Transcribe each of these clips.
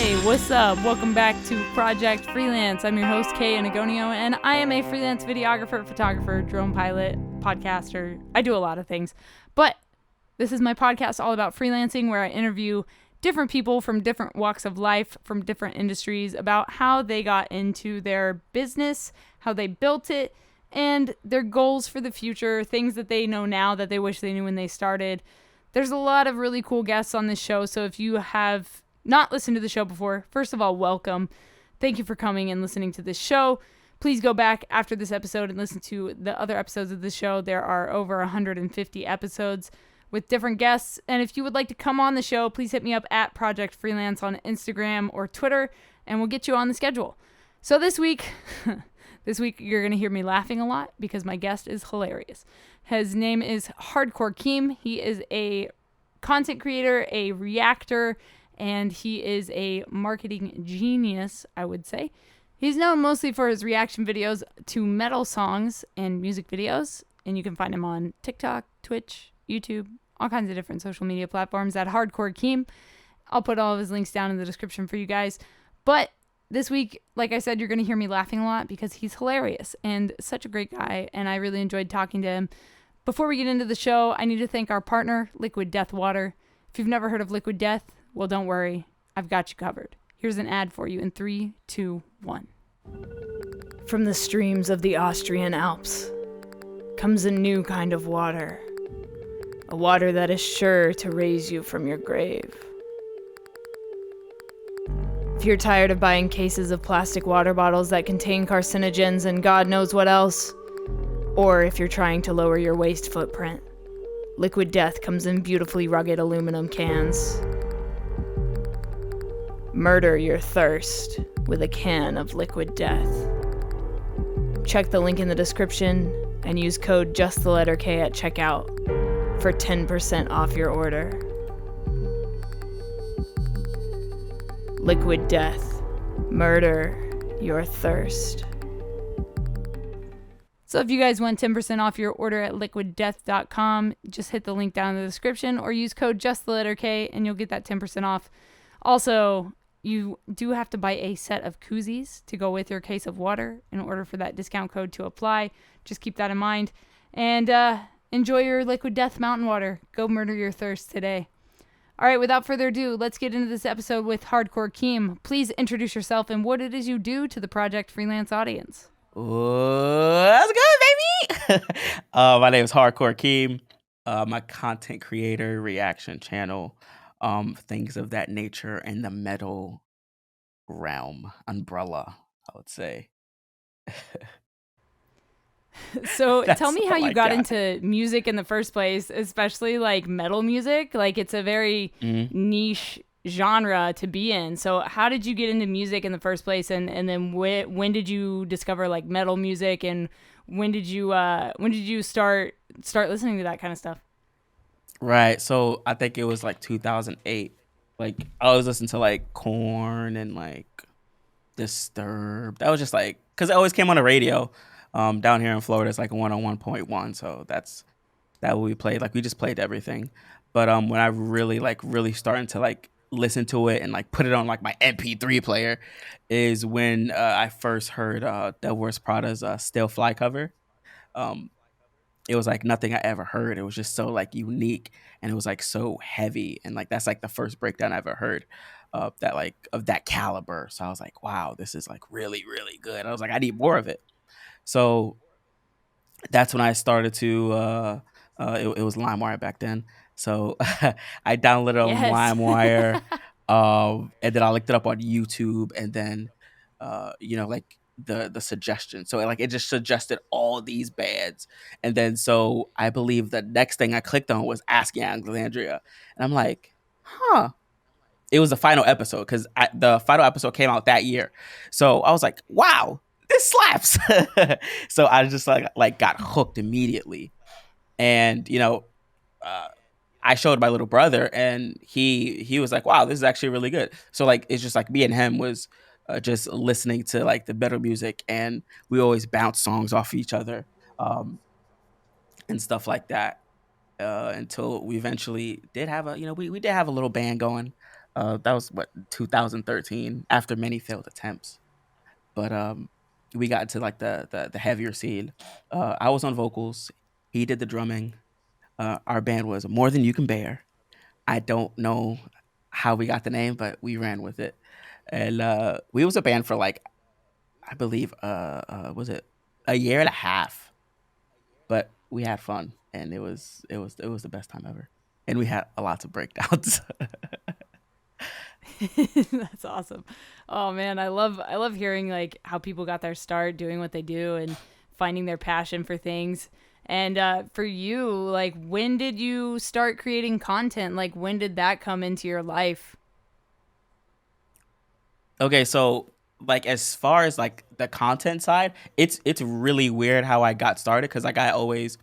Hey, what's up? Welcome back to Project Freelance. I'm your host, Kay Anagonio, and I am a freelance videographer, photographer, drone pilot, podcaster. I do a lot of things, but this is my podcast all about freelancing, where I interview different people from different walks of life, from different industries, about how they got into their business, how they built it, and their goals for the future, things that they know now that they wish they knew when they started. There's a lot of really cool guests on this show, so if you have not listened to the show before, first of all, welcome. Thank you for coming and listening to this show. Please go back after this episode and listen to the other episodes of the show. There are over 150 episodes with different guests. And if you would like to come on the show, please hit me up at Project Freelance on Instagram or Twitter, and we'll get you on the schedule. So this week, you're going to hear me laughing a lot because my guest is hilarious. His name is Hardcore Keem. He is a content creator, a reactor, and he is a marketing genius, I would say. He's known mostly for his reaction videos to metal songs and music videos, and you can find him on TikTok, Twitch, YouTube, all kinds of different social media platforms at Hardcore Keem. I'll put all of his links down in the description for you guys. But this week, like I said, you're going to hear me laughing a lot because he's hilarious and such a great guy, and I really enjoyed talking to him. Before we get into the show, I need to thank our partner, Liquid Death Water. If you've never heard of Liquid Death, well, don't worry. I've got you covered. Here's an ad for you in 3, 2, 1. From the streams of the Austrian Alps comes a new kind of water. A water that is sure to raise you from your grave. If you're tired of buying cases of plastic water bottles that contain carcinogens and God knows what else, or if you're trying to lower your waste footprint, Liquid Death comes in beautifully rugged aluminum cans. Murder your thirst with a can of Liquid Death. Check the link in the description and use code JustTheLetterK at checkout for 10% off your order. Liquid Death. Murder your thirst. So if you guys want 10% off your order at liquiddeath.com, just hit the link down in the description or use code JustTheLetterK and you'll get that 10% off. Also, you do have to buy a set of koozies to go with your case of water in order for that discount code to apply. Just keep that in mind. And enjoy your Liquid Death mountain water. Go murder your thirst today. All right, without further ado, let's get into this episode with Hardcore Keem. Please introduce yourself and what it is you do to the Project Freelance audience. What's good, baby? My name is Hardcore Keem. I'm a content creator, reaction channel, things of that nature in the metal realm, umbrella, I would say. So tell me how you got into music in the first place, especially like metal music. Like it's a very niche genre to be in. So how did you get into music in the first place, and then when did you discover like metal music, and when did you start listening to that kind of stuff? Right. So I think it was like 2008. Like I was listening to like Korn and like Disturbed. That was just like because it always came on the radio. Down here in Florida, it's like 101.1. So that's what we played. Like we just played everything. But when I really starting to like listen to it and like put it on like my MP3 player is when I first heard Devil Wears Prada's Still Fly cover. It was like nothing I ever heard. It was just so like unique, and it was like so heavy, and like that's like the first breakdown I ever heard of that caliber. So I was like, wow, this is like really, really good. I was like, I need more of it. So that's when I started to it was LimeWire back then. So I downloaded it on LimeWire, and then I looked it up on YouTube, and then like the suggestion. So it just suggested all these bands, and then so I believe the next thing I clicked on was Asking Alexandria, and I'm like, huh. It was the final episode because the final episode came out that year, so I was like, wow, this slaps. So I just like got hooked immediately, and I showed my little brother, and he was like, wow, this is actually really good. So like it's just like me and him was just listening to like the better music, and we always bounce songs off each other and stuff like that until we eventually did have we did have a little band going. That was what 2013 after many failed attempts. But we got into like the heavier scene. I was on vocals. He did the drumming. Our band was More Than You Can Bear. I don't know how we got the name, but we ran with it. And we was a band for like I believe was it a year and a half, but we had fun and it was the best time ever. And we had a lot of breakdowns. That's awesome. Oh man, I love hearing like how people got their start doing what they do and finding their passion for things. And for you, like when did you start creating content? Like when did that come into your life? Okay, so like as far as like the content side, it's really weird how I got started because like I always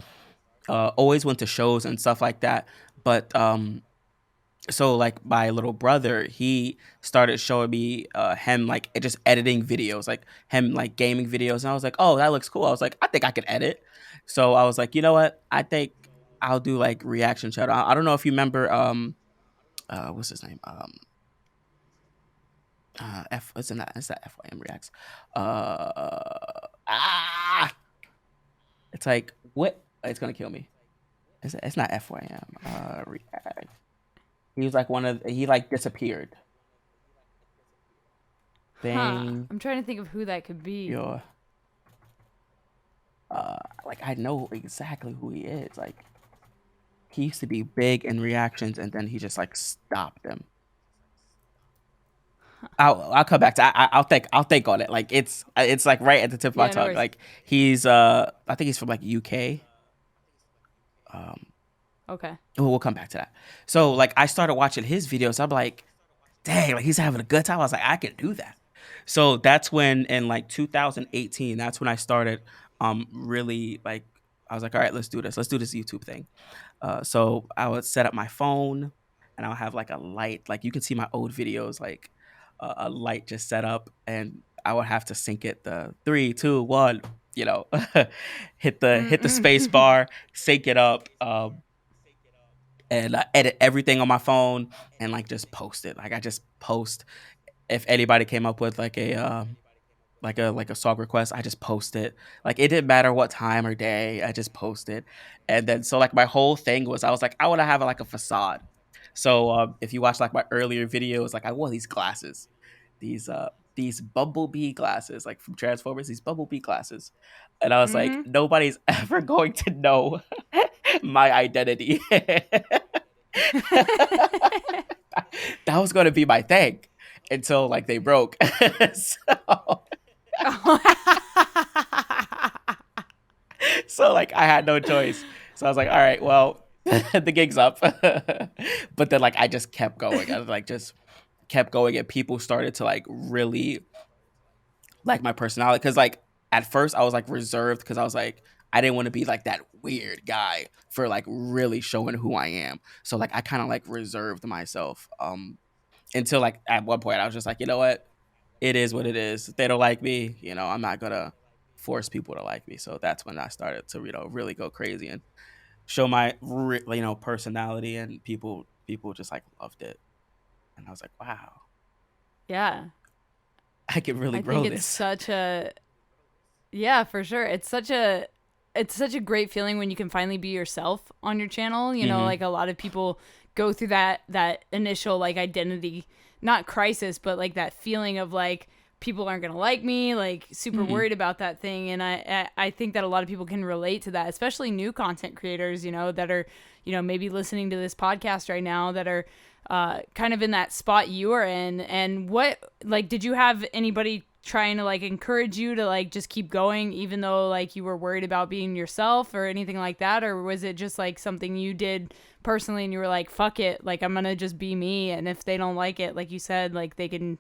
went to shows and stuff like that. But so like my little brother, he started showing me him like just editing videos, like him like gaming videos, and I was like, oh, that looks cool. I was like, I think I could edit. So I was like, you know what? I think I'll do like reaction channel. I don't know if you remember what's his name? F it's not FYM reacts. Ah, it's like what? It's gonna kill me. It's not FYM. React. He was like he like disappeared. Huh. Thing I'm trying to think of who that could be. your like I know exactly who he is. Like he used to be big in reactions, and then he just like stopped them. I'll come back to I'll think on it. Like it's like right at the tip of my Yeah, no tongue. worries. Like he's I think he's from like UK. Um, Okay. we'll come back to that. So like I started watching his videos. I'm like, dang, like he's having a good time. I was like, I can do that. So that's when in like 2018, that's when I started really like I was like, all right, let's do this. Let's do this YouTube thing. So I would set up my phone and I'll have like a light, like you can see my old videos, like a light just set up, and I would have to sync it the 3, 2, 1, you know, hit the space Mm-mm. bar, sync it up, and edit everything on my phone and like just post it. Like I just post if anybody came up with like a song request, I just post it. Like it didn't matter what time or day, I just posted. And then so like my whole thing was I was like I want to have like a facade. So if you watch like my earlier videos, like I wore these glasses, these bumblebee glasses, like from Transformers, these bumblebee glasses. And I was like, Mm-hmm. nobody's ever going to know my identity. That was going to be my thing until like they broke. so, so like I had no choice. So I was like, all right, well, the gig's up. But then like I just kept going. I like just kept going, and people started to like really like my personality because like at first I was like reserved because I was like I didn't want to be like that weird guy for like really showing who I am. So like I kind of like reserved myself until like at one point I was just like, you know what? It is what it is. If they don't like me, I'm not gonna force people to like me. So that's when I started to, really go crazy and show my, personality, and people just like loved it. And I was like, wow, Yeah. I can really I think grow it's this. such a yeah, for sure. It's such a great feeling when you can finally be yourself on your channel. Hmm. Like a lot of people go through that initial like identity, not crisis, but like that feeling of like people aren't gonna like me, like super Hmm. worried about that thing. And I think that a lot of people can relate to that, especially new content creators, that are maybe listening to this podcast right now that are kind of in that spot you are in. And what like did you have anybody trying to like encourage you to like just keep going even though like you were worried about being yourself or anything like that, or was it just like something you did personally and you were like fuck it, like I'm gonna just be me, and if they don't like it, like you said, like they can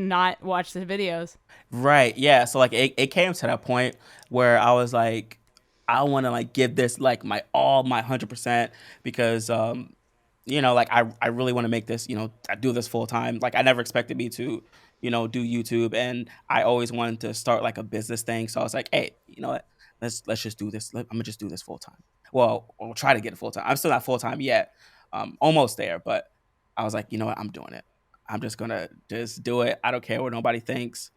not watch the videos? Right. Yeah. So like it came to that point where I was like, I want to like give this like my all, my 100%, because like I really want to make this, I do this full time. Like I never expected me to, do YouTube, and I always wanted to start like a business thing. So I was like, hey, you know what? Let's just do this. I'm gonna just do this full time. Well, I'll try to get it full time. I'm still not full time yet. Almost there, but I was like, you know what? I'm doing it. I'm just gonna just do it. I don't care what nobody thinks.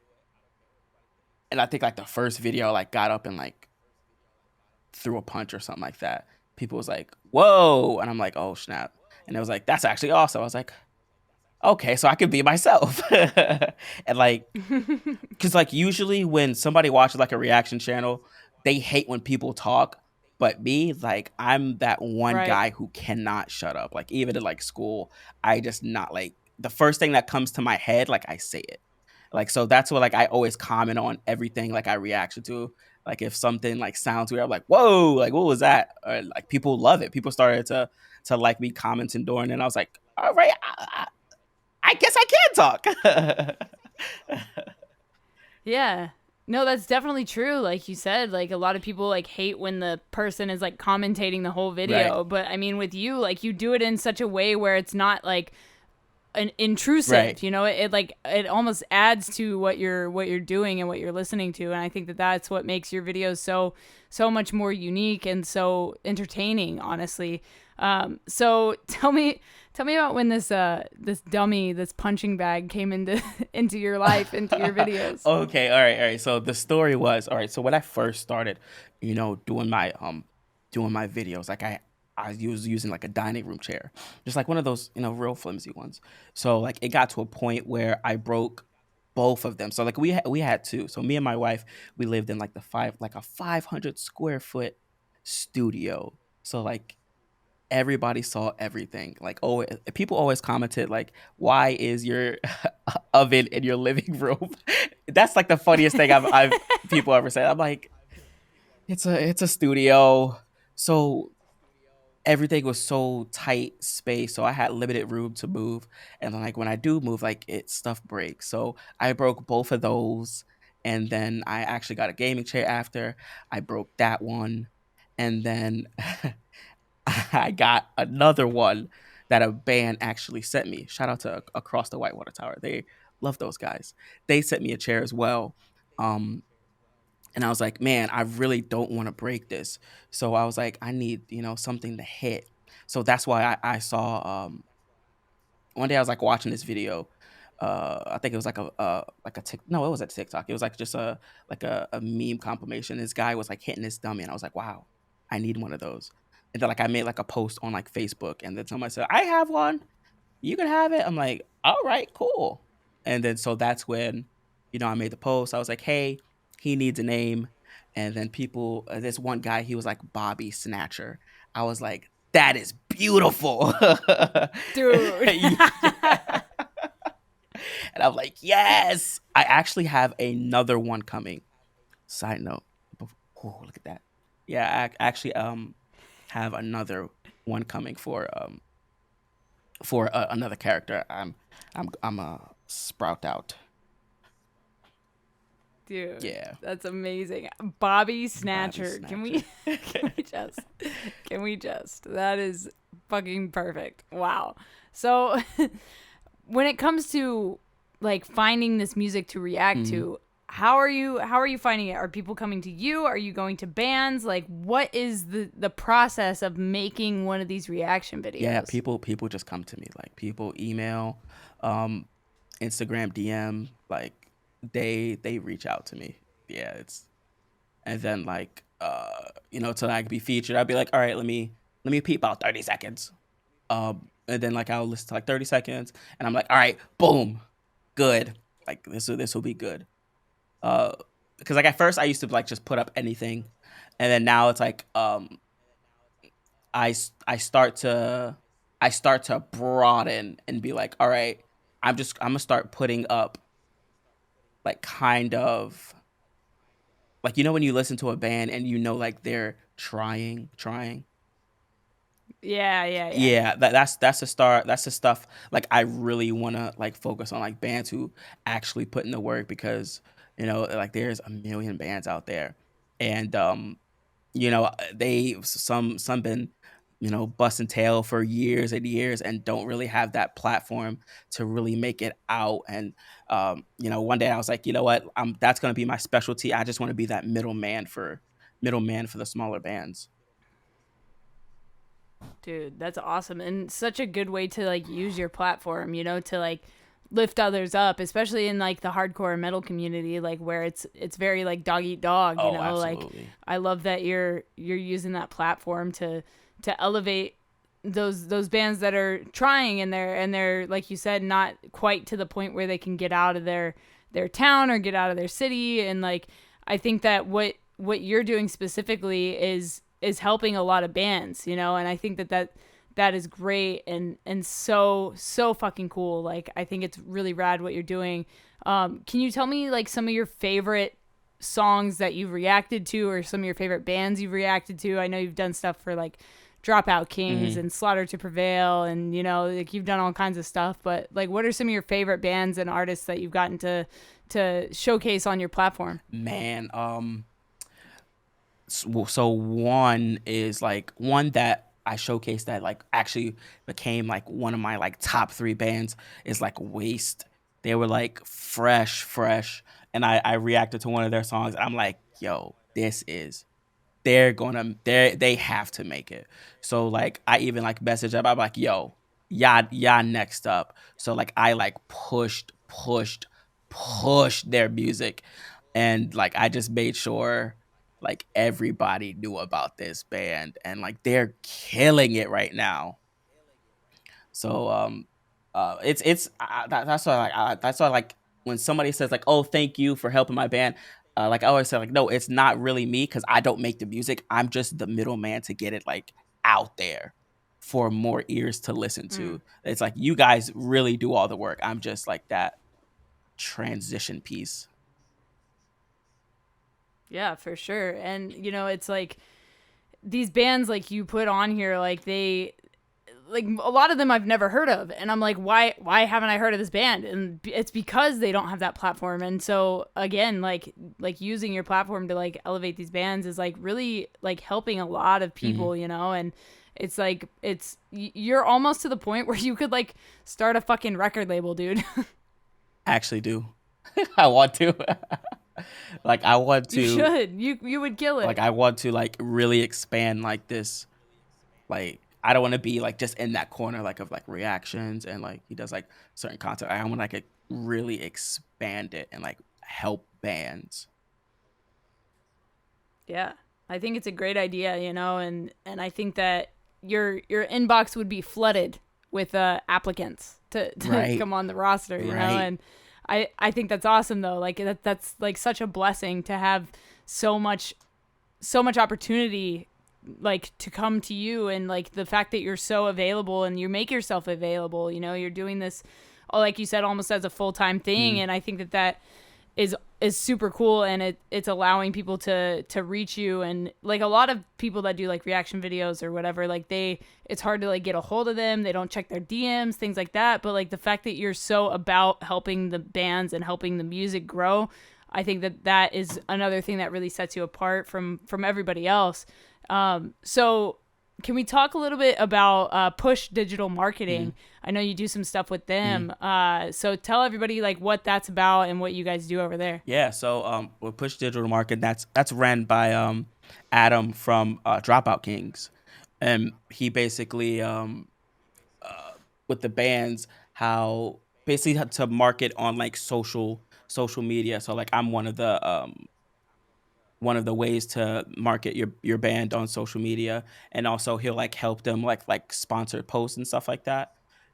And I think like the first video like got up and like threw a punch or something like that. People was like, "Whoa!" And I'm like, "Oh snap!" And it was like, "That's actually awesome." I was like, "Okay, so I could be myself." And like, because like usually when somebody watches like a reaction channel, they hate when people talk. But me, like, I'm that one Right. guy who cannot shut up. Like even in like school, I just not like the first thing that comes to my head, like I say it. Like so that's what like I always comment on everything like I reaction to. Like if something like sounds weird, I'm like, whoa, like what was that? Or like people love it. People started to like me commenting during, and I was like, all right, I guess I can talk. Yeah. No, that's definitely true. Like you said, like a lot of people like hate when the person is like commentating the whole Right, video. But I mean, with you, like you do it in such a way where it's not like an right. intrusive, you know, it like it almost adds to what you're doing and what you're listening to. And I think that that's what makes your videos so much more unique and so entertaining, honestly. So tell me about when this dummy, this punching bag came into into your life, into your videos. Okay, all right. So the story was all right. So when I first started, doing my videos, like I was using like a dining room chair, just like one of those real flimsy ones. So like it got to a point where I broke both of them. So like we had two. So me and my wife, we lived in like a 500 square foot studio. So like everybody saw everything. Like, oh, people always commented like, "Why is your oven in your living room?" That's like the funniest thing I've people ever said. I'm like, it's a studio, so everything was so tight space, so I had limited room to move, and then like when I do move, like it stuff breaks. So I broke both of those, and then I actually got a gaming chair after I broke that one, and then I got another one that a band actually sent me. Shout out to Across the Whitewater Tower. They love those guys. They sent me a chair as well. Um, and I was like, man, I really don't want to break this. So I was like, I need, something to hit. So that's why I saw one day I was like watching this video. I think it was like a tick. No, it was a TikTok. It was like just a meme compilation. This guy was like hitting this dummy, and I was like, wow, I need one of those. And then like I made like a post on like Facebook, and then somebody said, I have one. You can have it. I'm like, all right, cool. And then so that's when, I made the post. I was like, hey, he needs a name. And then people, this one guy, he was like Bobby Snatcher. I was like, that is beautiful. Dude. Yeah. And I'm like, yes. I actually have another one coming. Side note. Oh, look at that. Yeah, I actually have another one coming for another character. I'm a sprout out. Dude, Yeah, that's amazing. Bobby Bobby Snatcher. Can Snatcher. we can we just that is fucking perfect. Wow. So when it comes to like finding this music to react Mhm. to, how are you finding it? Are people coming to you? Are you going to bands? Like what is the process of making one of these reaction Yeah, videos? people just come to me. Like people email, um, Instagram DM. Like they reach out to me. Yeah, it's and then like till I can be featured. I'd be like, all right, let me peep out 30 seconds. And then like I'll listen to like 30 seconds, and I'm like, all right, boom, good. Like this will be good. Uh, because like at first I used to like just put up anything, and then now it's like I start to broaden and be like, all right, I'm gonna start putting up like kind of like when you listen to a band and like they're trying. Yeah, yeah, yeah. Yeah, that's the start. That's the stuff like I really want to like focus on like bands who actually put in the work because like there's a million bands out there, and they some been busting tail for years and years and don't really have that platform to really make it out. And one day I was like, you know what, that's gonna be my specialty. I just want to be that middleman for the smaller bands. Dude, that's awesome and such a good way to like use your platform, you know, to like lift others up, especially in like the hardcore metal community, like where it's very like dog eat dog, you Oh, know. Like absolutely. I love that you're using that platform to elevate those bands that are trying, and they're like you said, not quite to the point where they can get out of their town or get out of their city. And like I think that what you're doing specifically is helping a lot of bands, you know. And I think that is great and so fucking cool. Like I think it's really rad what you're doing. Can you tell me like some of your favorite songs that you've reacted to, or some of your favorite bands you've reacted to? I know you've done stuff for like Dropout Kings Hmm. and Slaughter to Prevail, and you know, like you've done all kinds of stuff. But like, what are some of your favorite bands and artists that you've gotten to showcase on your platform? Man, so one is like one that I showcased that like actually became like one of my like top three bands is like Waste. They were like fresh, and I reacted to one of their songs. I'm like, yo, this is they have to make it. So like I even like message up. I'm like, yo, y'all next up. So like I like pushed their music, and like I just made sure like everybody knew about this band, and like they're killing it right now. So that's why like that's why like when somebody says like, oh, thank you for helping my band, like I always say like, no, it's not really me because I don't make the music. I'm just the middleman to get it like out there for more ears to listen Mm. to. It's like you guys really do all the work. I'm just like that transition piece. Yeah, for sure. And you know, it's like these bands like you put on here, like they like a lot of them I've never heard of, and I'm like, why haven't I heard of this band? And it's because they don't have that platform. And so again, like using your platform to like elevate these bands is like really like helping a lot of Hmm. people, you know. And it's like you're almost to the point where you could like start a fucking record label, dude. I actually do. I want to. Like I want You to should. You would kill like it. I want to like really expand like this. Like I don't want to be like just in that corner like of like reactions and like he does like certain content. I want to like really expand it and like help bands. Yeah. I think it's a great idea, you know, and I think that your inbox would be flooded with applicants to Right. come on the roster, you know. Right. And I think that's awesome though. Like that's like such a blessing to have so much so much opportunity like to come to you, and like the fact that you're so available and you make yourself available, you know, you're doing this like you said almost as a full-time thing. Mm. And I think that is super cool, and it's allowing people to reach you. And like a lot of people that do like reaction videos or whatever, like it's hard to like get a hold of them, they don't check their DMs, things like that. But like the fact that you're so about helping the bands and helping the music grow, I think that is another thing that really sets you apart from everybody else. So can we talk a little bit about Push Digital Mm. Marketing? I know you do some stuff with Mm. them. So tell everybody like what that's about and what you guys do over there. Yeah, so with Push Digital Market, that's ran by Adam from Dropout Kings, and he basically with the bands how basically had to market on like social media. So like I'm one of the ways to market your band on social media, and also he'll like help them like sponsor posts and stuff like that,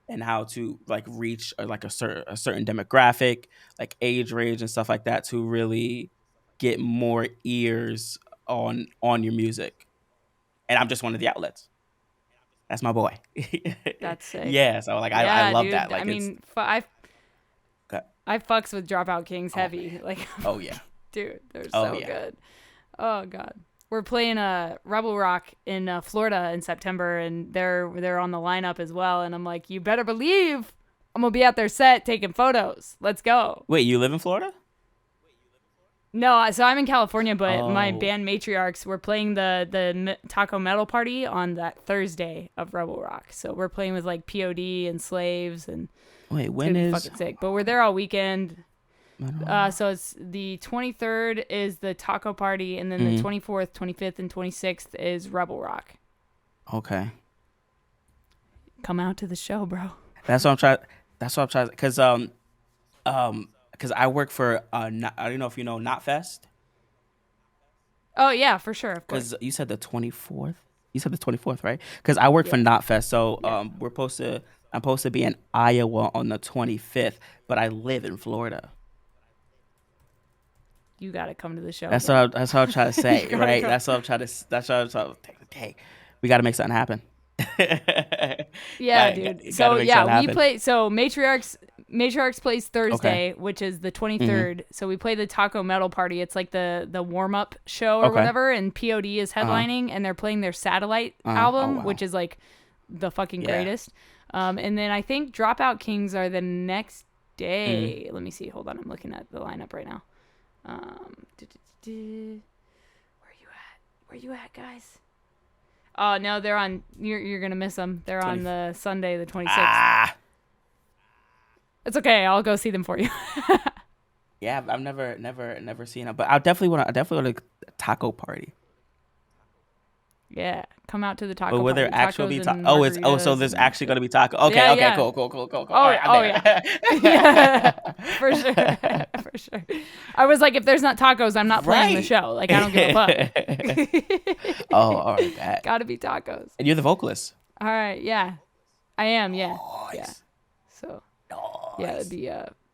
and how to like reach like a certain demographic, like age range and stuff like that, to really get more ears on your music. And I'm just one of the outlets. That's my boy. That's sick. Yeah, so like I Yeah, love that. dude. I Like it's mean, I fucks with Dropout Kings oh man. heavy. Like, Oh yeah. dude, they're Oh so yeah. good. Oh god. We're playing Rebel Rock in Florida in September, and they're on the lineup as well. And I'm like, you better believe I'm gonna be at their set taking photos. Let's go. Wait, you live in Florida? No, so I'm in California, but my Oh, band Matriarchs, we're playing the Taco Metal Party on that Thursday of Rebel Rock. So we're playing with like POD and Slaves, and wait, it's gonna when be is fucking sick. But we're there all weekend. mm. So it's the 23rd is the taco party, and then the 24th, 25th, and 26th is Rebel Rock. Okay. Come out to the show, bro. That's what I'm trying. That's what I'm trying. Cause Because I work for I don't know if you know Knotfest. Oh yeah, for sure, of Because course. you said the 24th. You said the 24th, right? Because I work for Yeah, Knotfest, so yeah. I'm supposed to be in Iowa on the 25th, but I live in Florida. You gotta come to the show, bro. That's what I'm trying to You say, gotta right? come. That's what I'm trying to hey, we got to make something happen. Yeah, dude. Got to So make yeah, something we happen. play. So Matriarchs plays Okay. Thursday, which is the Mhm. 23rd. So we play the Taco Metal Party. It's like the warm up show or Okay. whatever, and POD is Uh-huh. headlining, and they're playing their Satellite Oh album, which wow. is like the fucking Yeah. greatest. And then I think Dropout Kings are the next Mm. day. Let me see. Hold on, I'm looking at the lineup right now. Where you at? Where you at, guys? Oh no, they're on. You're gonna miss them. They're 20. on the Sunday, the 26th. Ah. It's okay. I'll go see them for you. Yeah, I've never seen it, but I definitely want a taco party. Yeah, come out to the But taco will party. there actually Tacos be taco? and So margaritas there's and actually shit. gonna be taco. Yeah, Okay, yeah. cool. All Oh, right, I'm oh yeah. there. Yeah, for sure. For sure. I was like, if there's not tacos, I'm not playing the Right. show. Like, I don't give a fuck. Oh, all right, that. Gotta be tacos. And you're the vocalist. All right. Yeah, I am. Yeah. Yeah. Nice. So, yeah, Nice.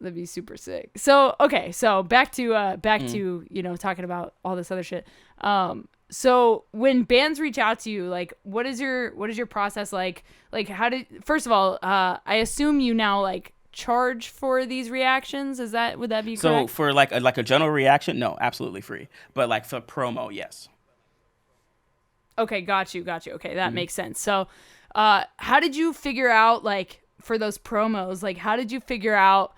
that'd be super sick. So okay, so back Mm. to talking about all this other shit. So when bands reach out to you, like what is your process like? Like how did first of all, I assume you now like charge for these reactions. Would that be So correct? for like a general reaction, no, absolutely free. But like for promo, yes. Okay, got you. Okay, that Mm. makes sense. So, how did you figure out like for those promos? Like, how did you figure out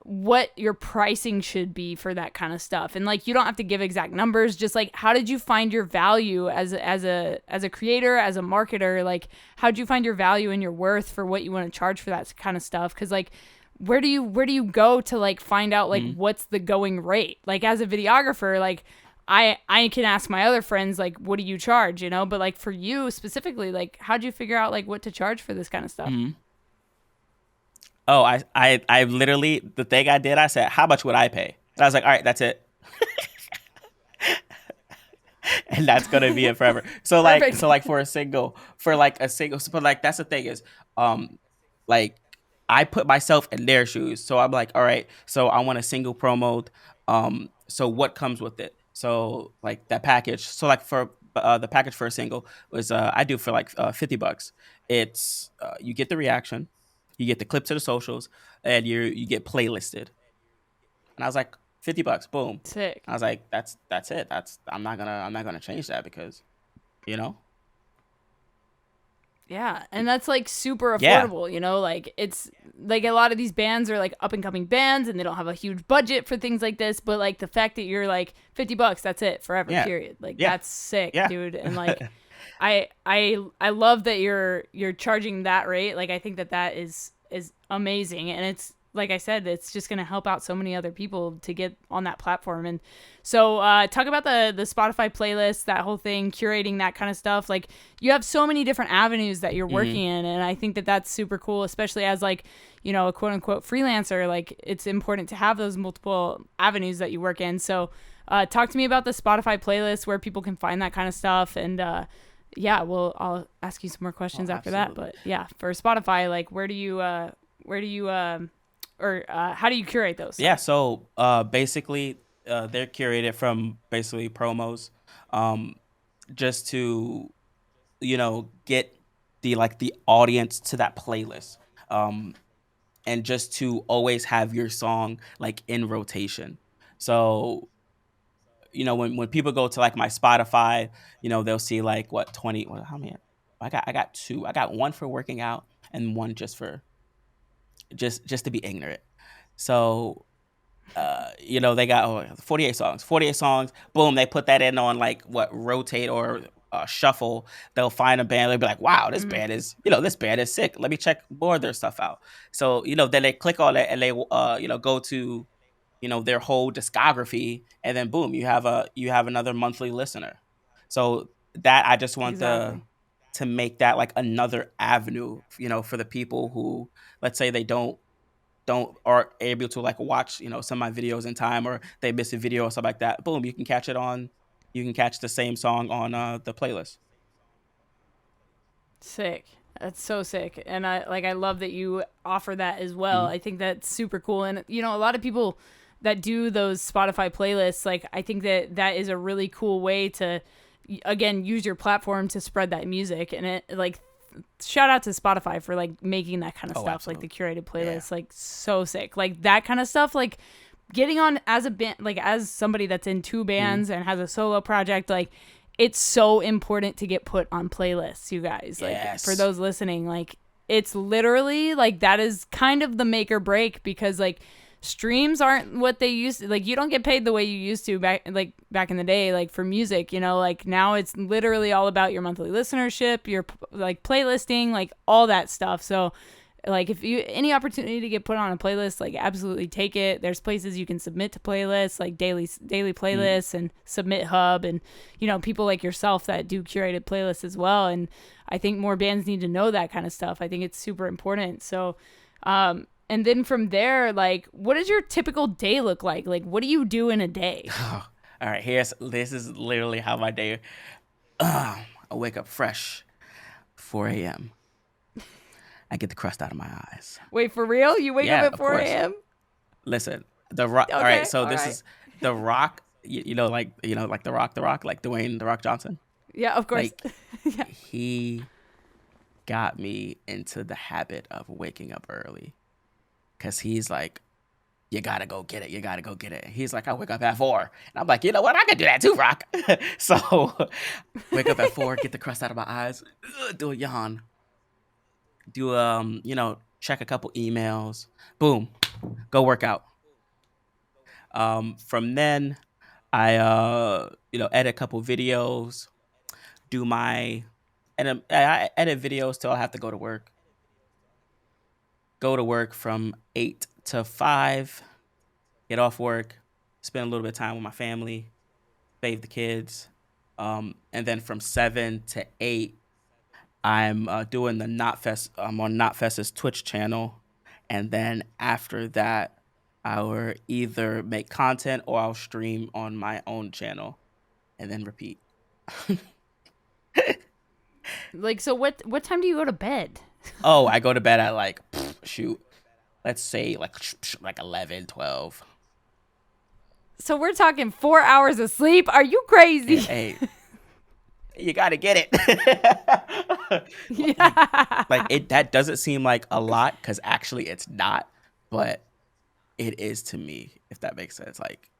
what your pricing should be for that kind of stuff? And like, you don't have to give exact numbers. Just like, how did you find your value as a creator, as a marketer? Like, how did you find your value and your worth for what you want to charge for that kind of stuff? Because like, where do you go to like find out like Mm. what's the going rate? Like as a videographer, like I can ask my other friends like what do you charge, but like for you specifically, like how'd you figure out like what to charge for this kind of stuff? Mm. Oh, I literally the thing I did, I said, how much would I pay? And I was like, all right, that's it. And that's gonna be it forever. Perfect. So like for like a single, but like that's the thing is, like I put myself in their shoes. So I'm like, all right, so I want a single promo. So what comes with it? So like that package. So like for the package for a single was I do for like $50. It's you get the reaction, you get the clip to the socials, and you get playlisted. And I was like, $50, boom. Sick. I was like, that's it. I'm not gonna change that because, you know, Yeah, and that's like super yeah, affordable, like it's like a lot of these bands are like up and coming bands and they don't have a huge budget for things like this, but like the fact that you're like $50, that's it forever, yeah, period. Like yeah, that's sick, yeah, dude. And like I love that you're charging that rate. Like I think that is amazing, and it's like I said, it's just gonna help out so many other people to get on that platform. And so, talk about the Spotify playlist, that whole thing, curating that kind of stuff. Like you have so many different avenues that you're hmm working in, and I think that that's super cool, especially as like a quote unquote freelancer. Like it's important to have those multiple avenues that you work in. So, talk to me about the Spotify playlist where people can find that kind of stuff and. Yeah, well, I'll ask you some more questions oh, after that. absolutely. But yeah, for Spotify, like, how do you curate those? Yeah. Sorry. So basically, they're curated from basically promos, um, just to get the audience to that playlist, um, and just to always have your song like in rotation. So when people go to like my Spotify, they'll see like what 20. Well, how many? I got two. I got one for working out and one just for just to be ignorant. So they got 48 songs. 48 songs. Boom, they put that in on like what rotate or shuffle. They'll find a band. They'll be like, wow, Mm-hmm. this band is sick. Let me check more of their stuff out. So then they click on it and they go to their whole discography, and then boom, you have another monthly listener. So that I just want Exactly. to make that like another avenue, for the people who, let's say, they don't don't are able to like watch, some of my videos in time, or they miss a video or something like that, boom, you can catch the same song on the playlist. Sick. That's so sick. And I love that you offer that as well. Mhm. I think that's super cool. And a lot of people that do those Spotify playlists, like I think that is a really cool way to again use your platform to spread that music. And it like shout out to Spotify for like making that kind of Oh, stuff, like absolutely. the curated Yeah. playlist, like so sick. Like that kind of stuff, like getting on as a band, like as somebody that's in two Mhm. bands and has a solo project, like it's so important to get put on playlists, you guys. Like for Yes. those listening, like it's literally like that is kind of the make or break, because like streams aren't what they used to. Like you don't get paid the way you used to back in the day, like for music, like now it's literally all about your monthly listenership, your like playlisting, like all that stuff. So like if you any opportunity to get put on a playlist, like absolutely take it. There's places you can submit to playlists, like daily Mhm. playlists and Submit Hub, and people like yourself that do curated playlists as well. And I think more bands need to know that kind of stuff. I think it's super important. So and then from there, like what does your typical day look like? Like what do you do in a day? All right, this is literally how my day. I wake up fresh, 4 a.m. I get the crust out of my eyes. Wait, for real? You wake up Yeah, at of 4 course. a.m.? Listen, the rock. All right, Okay, so all this right. is the Rock. Like the Rock, like Dwayne the Rock Johnson. Yeah, of course. Like Yeah. he got me into the habit of waking up early, because he's like, you gotta go get it. You gotta go get it. He's like, I wake up at 4, and I'm like, you know what? I can do that too, Rock. So wake up at 4, get the crust out of my eyes, do a yawn, check a couple emails, boom, go work out. From then, I edit a couple videos, do my and I edit videos till I have to go to work. Go to work from 8 to 5. Get off work, spend a little bit of time with my family, bathe the kids, and then from 7 to 8, I'm doing the Not Fest. I'm on Not Fest's Twitch channel, and then after that, I will either make content or I'll stream on my own channel, and then repeat. Like so what time do you go to bed? Oh, I go to bed at like shoot, let's say like 11, 12. So we're talking 4 hours of sleep? Are you Yeah, crazy? hey, you gotta get it. like, like Yeah. it that doesn't seem like a lot, because actually it's not, but it is to me, if that makes sense. Like,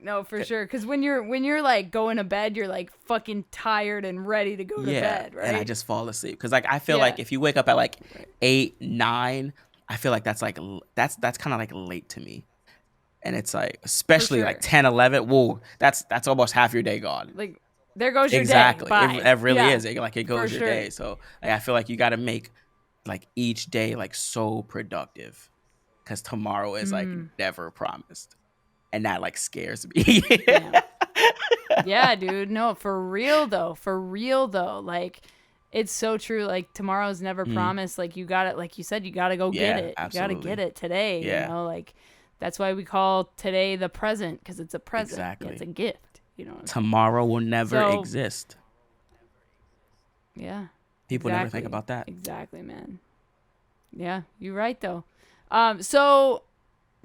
No, for sure. Because when you're like going to bed, you're like fucking tired and ready to go to yeah, bed, and I right? just fall asleep, because like I feel Yeah. like if you wake up at like Right. 8, 9, I feel like that's like that's kind of like late to me, and it's like For especially like sure. 10, 11. Whoa, that's almost half your day gone. Like there goes your day. Exactly. Bye. It really Yeah. is. It For goes your sure. day. So like, I feel like you got to make like each day like so productive, because tomorrow is like Mm, never promised, and that like scares me. damn. Yeah, dude. No, for real though. For real though. Like it's so true. Like tomorrow's never Mm, promised. Like you got it. Like you said, you got to go get yeah, it. You got to get absolutely. it today. Yeah, Like that's why we call today the present, because it's a present. Yeah, it's exactly. a gift. You know what I'm saying? Tomorrow will never So exist. yeah, People never think exactly, about that. exactly, man. Yeah, you're right though. So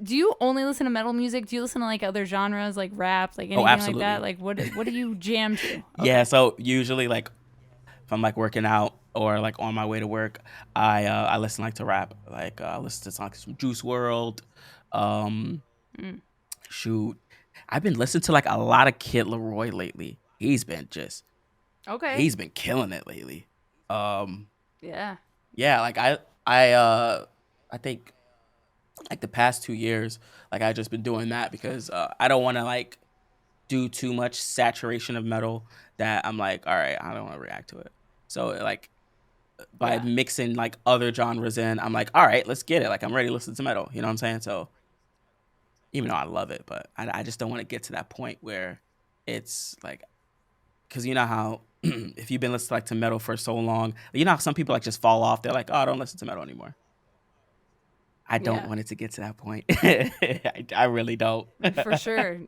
do you only listen to metal music? Do you listen to like other genres, like rap, like Oh, anything like that? absolutely. Like what do you jam to? Yeah. Okay. So usually, like if I'm like working out or like on my way to work, I listen like to rap. Like I listen to songs from Juice World. Um, Mm. Shoot, I've been listening to like a lot of Kid Leroy lately. Okay. He's been killing it lately. Um, Yeah. yeah, like I think like the past 2 years, like I just been doing that, because I don't want to like do too much saturation of metal, that I'm like, all right, I don't want to react to it. So like by Yeah. mixing like other genres in, I'm like, all right, let's get it. Like I'm ready to listen to metal. You know what I'm saying? So even though I love it, but I just don't want to get to that point where it's like, because you know how if you've been listening like to metal for so long, you know how some people like just fall off. They're like, oh, I don't listen to metal anymore. I don't Yeah, want it to get to that point. I really don't. for sure.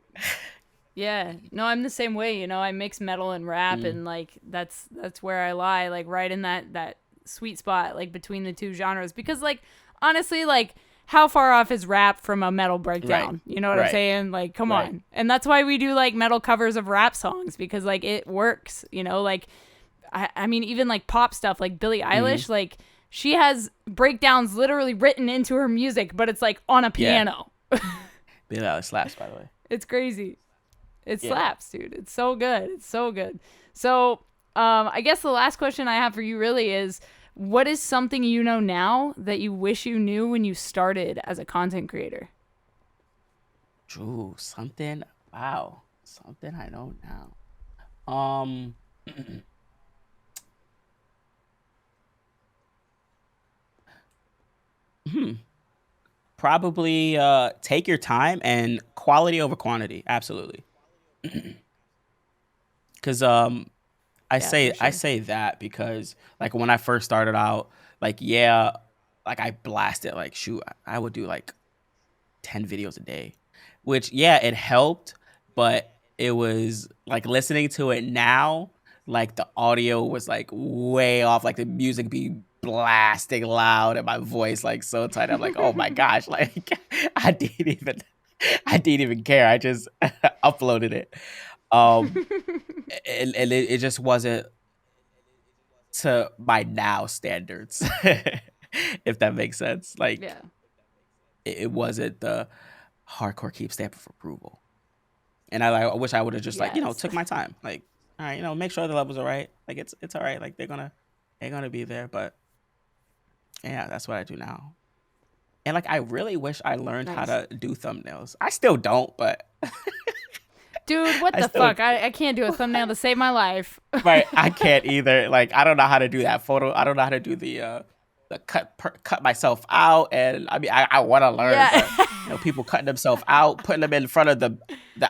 Yeah. No, I'm the same way, you know. I mix metal and rap Mm, and like that's where I lie, like right in that sweet spot like between the two genres because like honestly like how far off is rap from a metal right, breakdown? You know what I'm right, saying? Like come right. on. And that's why we do like metal covers of rap songs because like it works, you know, like I mean even like pop stuff like Billie Hmm. Eilish like she has breakdowns literally written into her music, but it's like on a Yeah, piano. Billie Eilish slaps, by the way. It's crazy. It Yeah. slaps, dude. It's so good. It's so good. So, I guess the last question I have for you really is what is something you know now that you wish you knew when you started as a content creator? Ooh, something. Wow, something I know now. Um, hmm, probably take your time and quality over quantity. Absolutely. Because I Yeah, for say I sure. say that because like when I first started out, like yeah, like I blasted like shoot, I would do like 10 videos a day, which yeah, it helped, but it was like listening to it now, like the audio was like way off, like the music be blasting loud and my voice like so tight. I'm like, oh my gosh, like I didn't even I didn't even care. I just uploaded it. Um and it just wasn't to my now standards. If that makes sense. Like Yeah. it wasn't the hardcore keep stamp of approval. And I wish I would have just like, Yes. took my time. Like, all right, make sure the levels are right. Like it's all right. Like they're gonna be there. But yeah, that's what I do now. And like I really wish I learned how Nice. to do thumbnails. I still don't, but Dude, what I the still fuck? I can't do a thumbnail to save my life. right. I can't either. Like I don't know how to do that photo. I don't know how to do the cut myself out. And I mean I want to learn, Yeah. but people cutting themselves out, putting them in front of the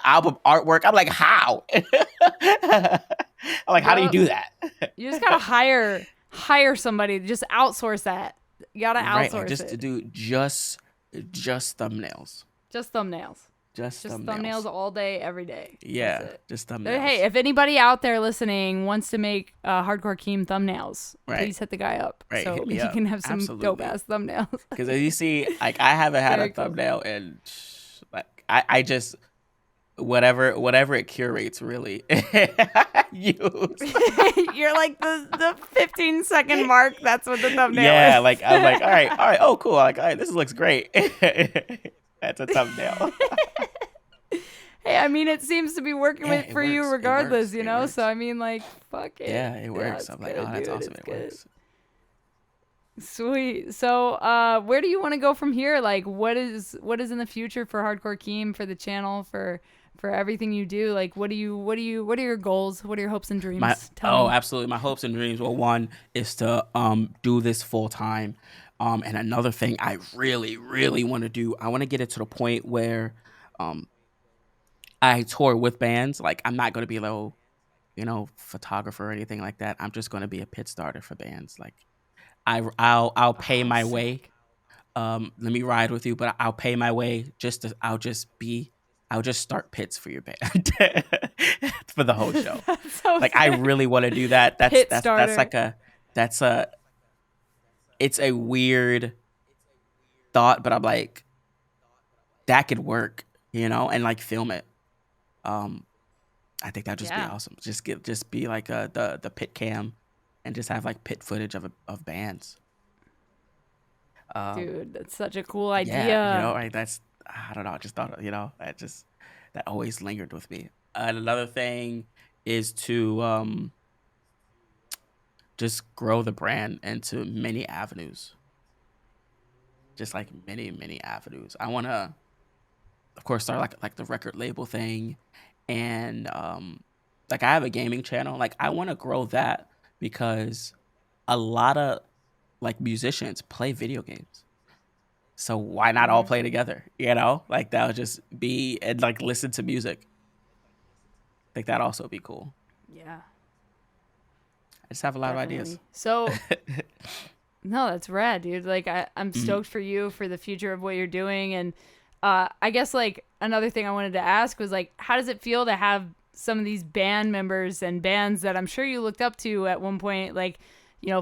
album artwork. I'm like, how? I'm like, how do you Yup. do that? You just gotta hire somebody to just outsource that. You gotta Right, like outsource just to it. do just thumbnails. Just thumbnails. Just Just thumbnails thumbnails. all day, every day. That's Yeah, it. just Hey, thumbnails. if anybody out there listening wants to make hardcore Keem thumbnails, Right. please hit the guy up Right. so Hit me he up. can have some dope Absolutely. ass thumbnails. Because as you see, like I haven't had a Very cool. thumbnail and like I just whatever it curates really use. You're like the 15-second mark. That's what the thumbnail Yeah, is. like I'm like, all right, oh cool. Like, all right, this looks great. That's a thumbnail. Hey, I mean, it seems to be working Yeah, with it for you works. It regardless, works. you It know. So works. I mean, like, fuck it. Yeah, it Yeah, works. it's I'm like, oh, good, that's dude. awesome. It's It good. works. Sweet. So, where do you want to go from here? Like, what is in the future for Hardcore Keem, for the channel, for everything you do? Like, what are your goals? What are your hopes and My dreams? Tell oh, me. absolutely. My hopes and dreams. Well, one is to do this full time. And another thing I really, really want to do, I want to get it to the point where um I tour with bands. Like I'm not gonna be no, photographer or anything like that. I'm just gonna be a pit starter for bands. Like I'll pay Oh, my way. sick. Let me ride with you, but I'll pay my way. I'll just start pits for your band for the whole show. That's so Like I sick. really want to do that. Pit That's starter. like that's a it's a weird thought, but I'm like that could work, and like film it. Um, I think that'd just be Yeah, awesome. Just be like the pit cam, and just have like pit footage of bands. Um, dude, that's such a cool yeah, idea. like that's I don't know. I just thought that always lingered with me. And another thing is to just grow the brand into many avenues, just like many avenues. I want to, of course, start like the record label thing, and like I have a gaming channel. Like I want to grow that because a lot of like musicians play video games. So why not all play together? Like that would just be and like listen to music. I think that also be cool. Yeah, I just have a lot of ideas. definitely. So, No, that's rad, dude. Like I'm stoked for you for the future of what you're doing. And I guess like another thing I wanted to ask was like, how does it feel to have some of these band members and bands that I'm sure you looked up to at one point, like,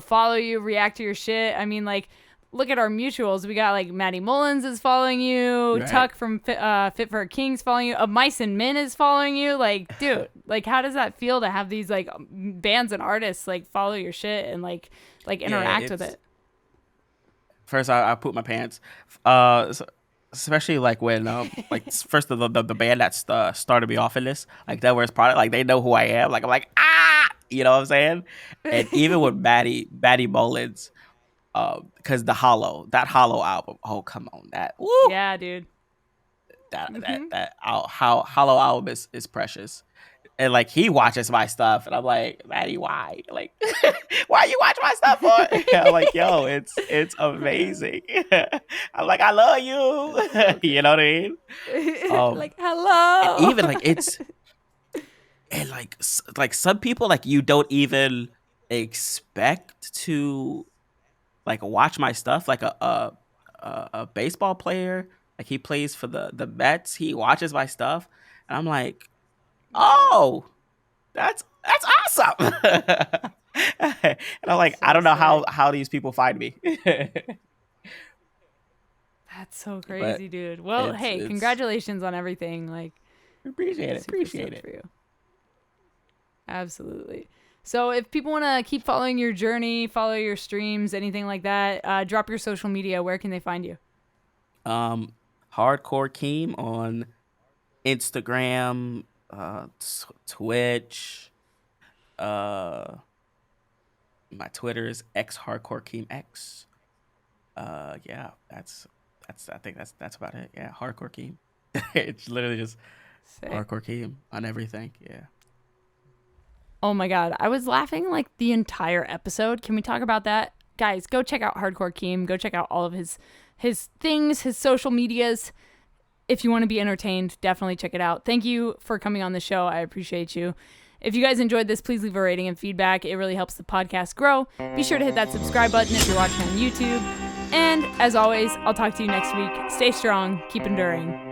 follow you, react to your shit? I mean, like, look at our mutuals. We got like Maddie Mullins is following you. Right. Tuck from Fit for a King's following you. Mice and Min is following you. Like, dude, like, how does that feel to have these like bands and artists like follow your shit and like interact with it? First, I poop my pants. Especially like when first the band that started me off in this, like that was product, like they know who I am. Like I'm like, you know what I'm saying? And even with Maddie Mullins, because that Hollow album, oh come on, that woo, yeah, dude, that Hollow album is precious. And like he watches my stuff, and I'm like, Maddie, why? Like, why you watch my stuff for? I'm like, yo, it's amazing. I'm like, I love you. You know what I mean? Like, hello. And even like and like some people like you don't even expect to like watch my stuff. Like a baseball player, like he plays for the Mets. He watches my stuff, and I'm like, oh, that's awesome. And I'm like, I don't know how these people find me. That's so crazy, dude. Well, hey, congratulations on everything. Like, appreciate it for you. Absolutely. So if people want to keep following your journey, follow your streams, anything like that, drop your social media. Where can they find you? Hardcore Keem on Instagram, Twitch. My Twitter is xhardcorekeemx. Yeah, that's I think that's about it. Yeah, Hardcore Keem. It's literally just sick. Hardcore Keem on everything. Yeah. Oh my god, I was laughing like the entire episode. Can we talk about that? Guys, go check out Hardcore Keem. Go check out all of his things, his social medias. If you want to be entertained, definitely check it out. Thank you for coming on the show. I appreciate you. If you guys enjoyed this, please leave a rating and feedback. It really helps the podcast grow. Be sure to hit that subscribe button if you're watching on YouTube. And as always, I'll talk to you next week. Stay strong, keep enduring.